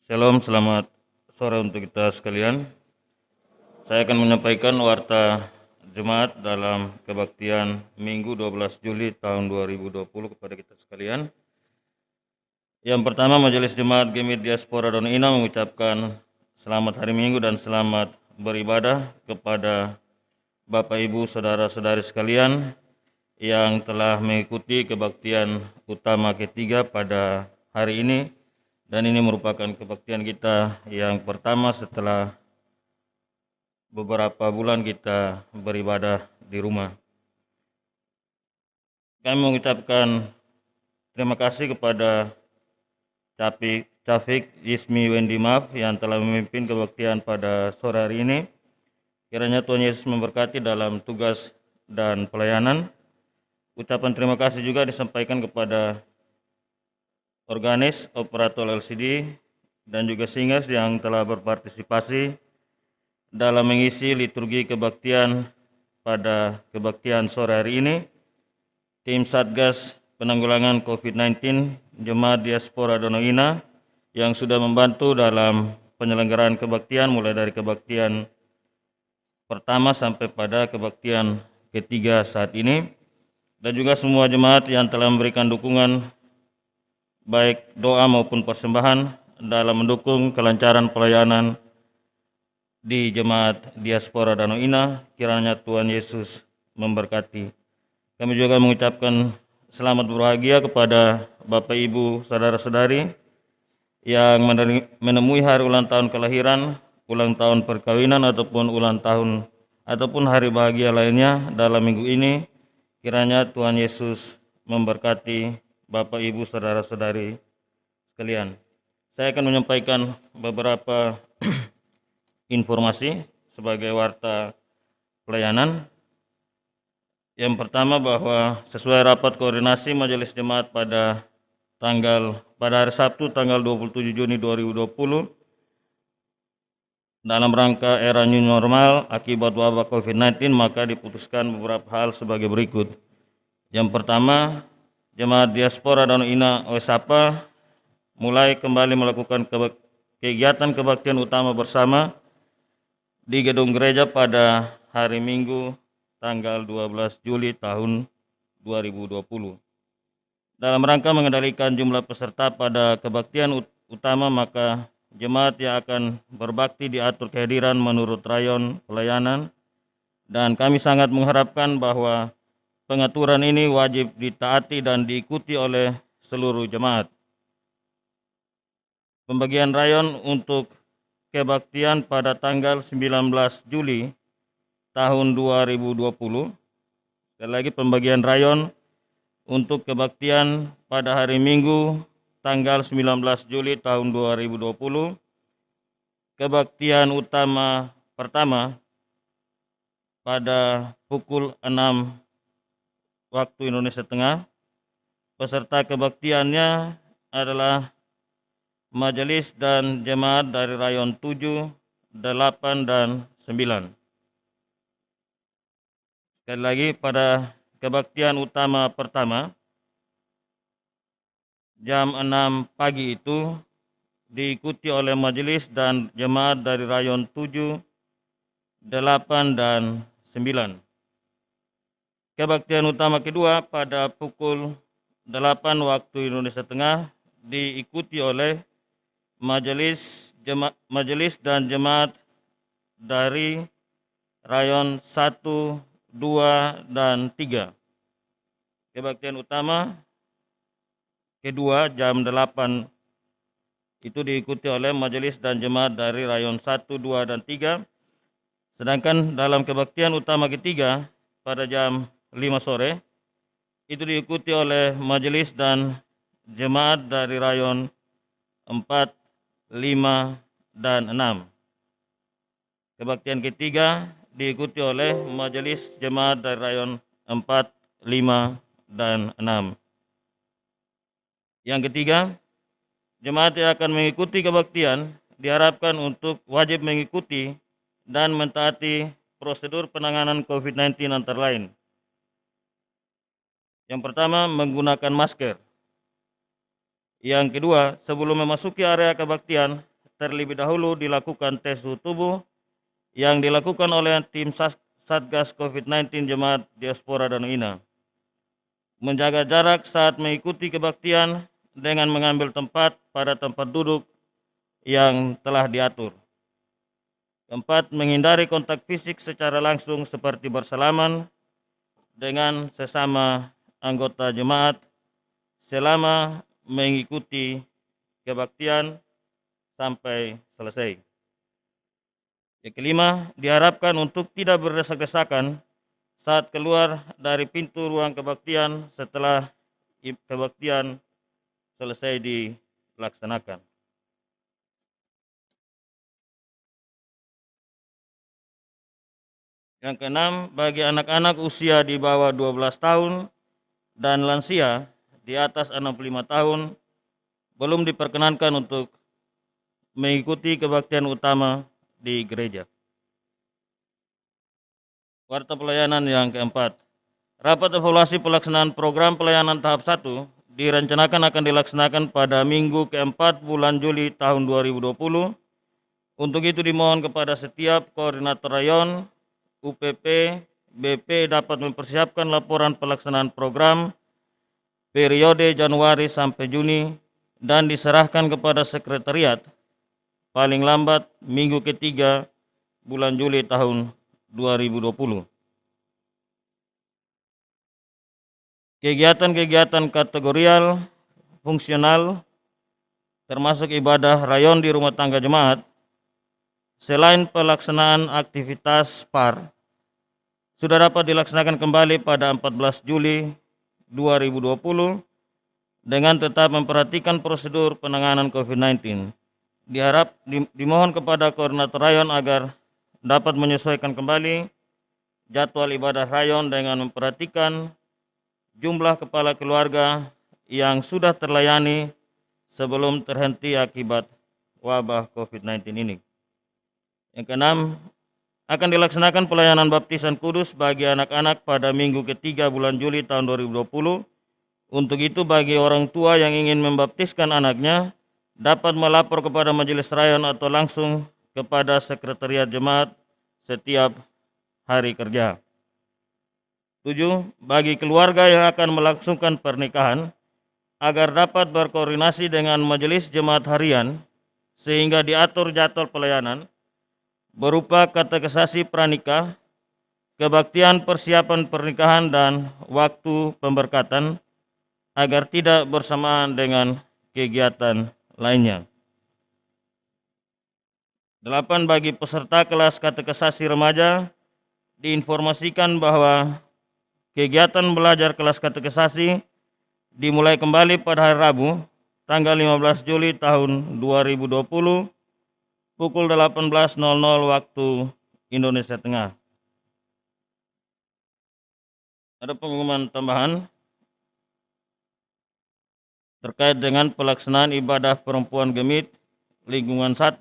Shalom, selamat sore untuk kita sekalian. Saya akan menyampaikan warta Jemaat dalam kebaktian Minggu 12 Juli tahun 2020 kepada kita sekalian. Yang pertama, Majelis Jemaat Gemit Diaspora Donoina mengucapkan selamat hari Minggu dan selamat beribadah kepada Bapak Ibu Saudara-saudari sekalian yang telah mengikuti kebaktian utama ketiga pada hari ini. Dan ini merupakan kebaktian kita yang pertama setelah beberapa bulan kita beribadah di rumah. Kami mengucapkan terima kasih kepada Cafik Ismi Wendy Maf yang telah memimpin kebaktian pada sore hari ini. Kiranya Tuhan Yesus memberkati dalam tugas dan pelayanan. Ucapan terima kasih juga disampaikan kepada organis, operator LCD, dan juga singers yang telah berpartisipasi dalam mengisi liturgi kebaktian pada kebaktian sore hari ini. Tim Satgas Penanggulangan COVID-19 Jemaat Diaspora Donoina yang sudah membantu dalam penyelenggaraan kebaktian mulai dari kebaktian pertama sampai pada kebaktian ketiga saat ini, dan juga semua jemaat yang telah memberikan dukungan baik doa maupun persembahan dalam mendukung kelancaran pelayanan di Jemaat Diaspora Donoina. Kiranya Tuhan Yesus memberkati. Kami juga mengucapkan selamat berbahagia kepada Bapak Ibu Saudara-saudari yang menemui hari ulang tahun kelahiran, ulang tahun perkawinan ataupun ulang tahun ataupun hari bahagia lainnya dalam minggu ini. Kiranya Tuhan Yesus memberkati Bapak Ibu Saudara-saudari sekalian. Saya akan menyampaikan beberapa informasi sebagai warta pelayanan. Yang pertama, bahwa sesuai rapat koordinasi Majelis Jemaat pada hari Sabtu tanggal 27 Juni 2020 dalam rangka era new normal akibat wabah COVID-19, maka diputuskan beberapa hal sebagai berikut. Yang pertama, Jemaat Diaspora Donoina OSAPA mulai kembali melakukan kegiatan kebaktian utama bersama di gedung gereja pada hari Minggu tanggal 12 Juli tahun 2020. Dalam rangka mengendalikan jumlah peserta pada kebaktian utama, maka jemaat yang akan berbakti diatur kehadiran menurut rayon pelayanan, dan kami sangat mengharapkan bahwa pengaturan ini wajib ditaati dan diikuti oleh seluruh jemaat. Pembagian rayon untuk kebaktian pada tanggal 19 Juli tahun 2020. Sekali lagi, pembagian rayon untuk kebaktian pada hari Minggu tanggal 19 Juli tahun 2020. Kebaktian utama pertama pada pukul 6 waktu Indonesia Tengah. Peserta kebaktiannya adalah majelis dan jemaat dari rayon 7, 8, dan 9. Sekali lagi, pada kebaktian utama pertama jam 6 pagi itu diikuti oleh majelis dan jemaat dari rayon 7, 8, dan 9. Kebaktian utama kedua pada pukul 8 waktu Indonesia Tengah diikuti oleh majelis dan jemaat dari rayon 1, 2, dan 3. Kebaktian utama kedua jam 8 itu diikuti oleh majelis dan jemaat dari rayon 1, 2, dan 3. Sedangkan dalam kebaktian utama ketiga pada jam 5 sore itu diikuti oleh majelis dan jemaat dari rayon 4, 5, dan 6. Kebaktian ketiga diikuti oleh majelis jemaat dari rayon 4, 5, dan 6. Yang ketiga, jemaat yang akan mengikuti kebaktian diharapkan untuk wajib mengikuti dan mentaati prosedur penanganan COVID-19 antara lain. Yang pertama, menggunakan masker. Yang kedua, sebelum memasuki area kebaktian terlebih dahulu dilakukan tes suhu tubuh yang dilakukan oleh tim Satgas COVID-19 Jemaat Diaspora Danau Ina. Menjaga jarak saat mengikuti kebaktian dengan mengambil tempat pada tempat duduk yang telah diatur. Keempat, menghindari kontak fisik secara langsung seperti bersalaman dengan sesama anggota jemaat selama mengikuti kebaktian sampai selesai. Yang kelima, diharapkan untuk tidak berdesak-desakan saat keluar dari pintu ruang kebaktian setelah kebaktian selesai dilaksanakan. Yang keenam, bagi anak-anak usia di bawah 12 tahun dan lansia di atas 65 tahun belum diperkenankan untuk mengikuti kebaktian utama di gereja. Warta pelayanan yang keempat. Rapat evaluasi pelaksanaan program pelayanan tahap 1 direncanakan akan dilaksanakan pada minggu keempat bulan Juli tahun 2020. Untuk itu dimohon kepada setiap koordinator rayon, UPP, BP dapat mempersiapkan laporan pelaksanaan program periode Januari sampai Juni dan diserahkan kepada sekretariat paling lambat minggu ketiga bulan Juli tahun 2020. Kegiatan-kegiatan kategorial, fungsional, termasuk ibadah rayon di rumah tangga jemaat, selain pelaksanaan aktivitas PAR, sudah dapat dilaksanakan kembali pada 14 Juli 2020 dengan tetap memperhatikan prosedur penanganan COVID-19. Dimohon kepada koordinator rayon agar dapat menyesuaikan kembali jadwal ibadah rayon dengan memperhatikan jumlah kepala keluarga yang sudah terlayani sebelum terhenti akibat wabah COVID-19 ini. Yang keenam, akan dilaksanakan pelayanan baptisan kudus bagi anak-anak pada minggu ketiga bulan Juli tahun 2020. Untuk itu bagi orang tua yang ingin membaptiskan anaknya dapat melapor kepada majelis rayon atau langsung kepada sekretariat jemaat setiap hari kerja. 7. Bagi keluarga yang akan melangsungkan pernikahan agar dapat berkoordinasi dengan majelis jemaat harian sehingga diatur jadwal pelayanan berupa katekesasi pranikah, kebaktian persiapan pernikahan dan waktu pemberkatan agar tidak bersamaan dengan kegiatan lainnya. 8. Bagi peserta kelas katekesasi remaja diinformasikan bahwa kegiatan belajar kelas katekesasi dimulai kembali pada hari Rabu, tanggal 15 Juli tahun 2020 pukul 18.00 waktu Indonesia Tengah. Ada pengumuman tambahan terkait dengan pelaksanaan ibadah perempuan gemit lingkungan 1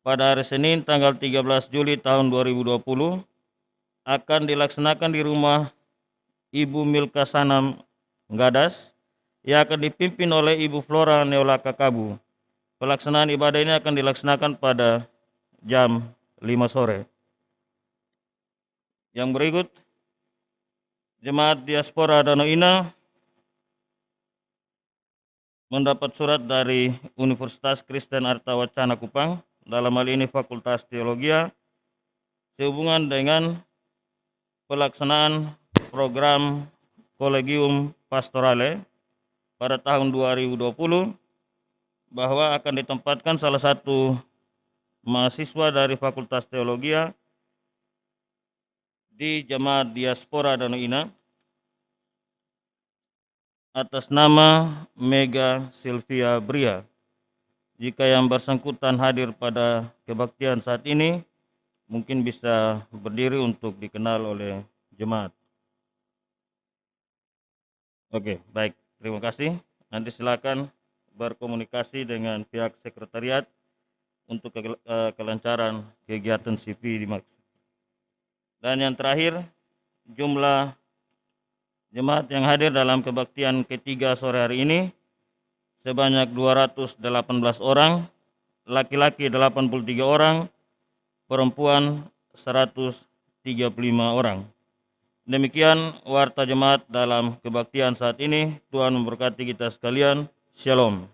pada hari Senin tanggal 13 Juli tahun 2020 akan dilaksanakan di rumah Ibu Milka Sanam Gadas yang akan dipimpin oleh Ibu Flora Neolaka Kabu. Pelaksanaan ibadah ini akan dilaksanakan pada jam 5 sore. Yang berikut, Jemaat Diaspora Danau Ina mendapat surat dari Universitas Kristen Arta Wacana Kupang, dalam hal ini Fakultas Teologia, sehubungan dengan pelaksanaan program Collegium Pastorale pada tahun 2020 bahwa akan ditempatkan salah satu mahasiswa dari Fakultas Teologia di Jemaat Diaspora Danau Ina atas nama Mega Sylvia Bria. Jika yang bersangkutan hadir pada kebaktian saat ini, mungkin bisa berdiri untuk dikenal oleh jemaat. Oke, baik. Terima kasih. Nanti silakan berkomunikasi dengan pihak sekretariat untuk kelancaran kegiatan CV dimaksud. Dan yang terakhir, jumlah jemaat yang hadir dalam kebaktian ketiga sore hari ini sebanyak 218 orang laki-laki 83 orang, perempuan 135 orang. Demikian warta jemaat dalam kebaktian saat ini. Tuhan memberkati kita sekalian. Shalom.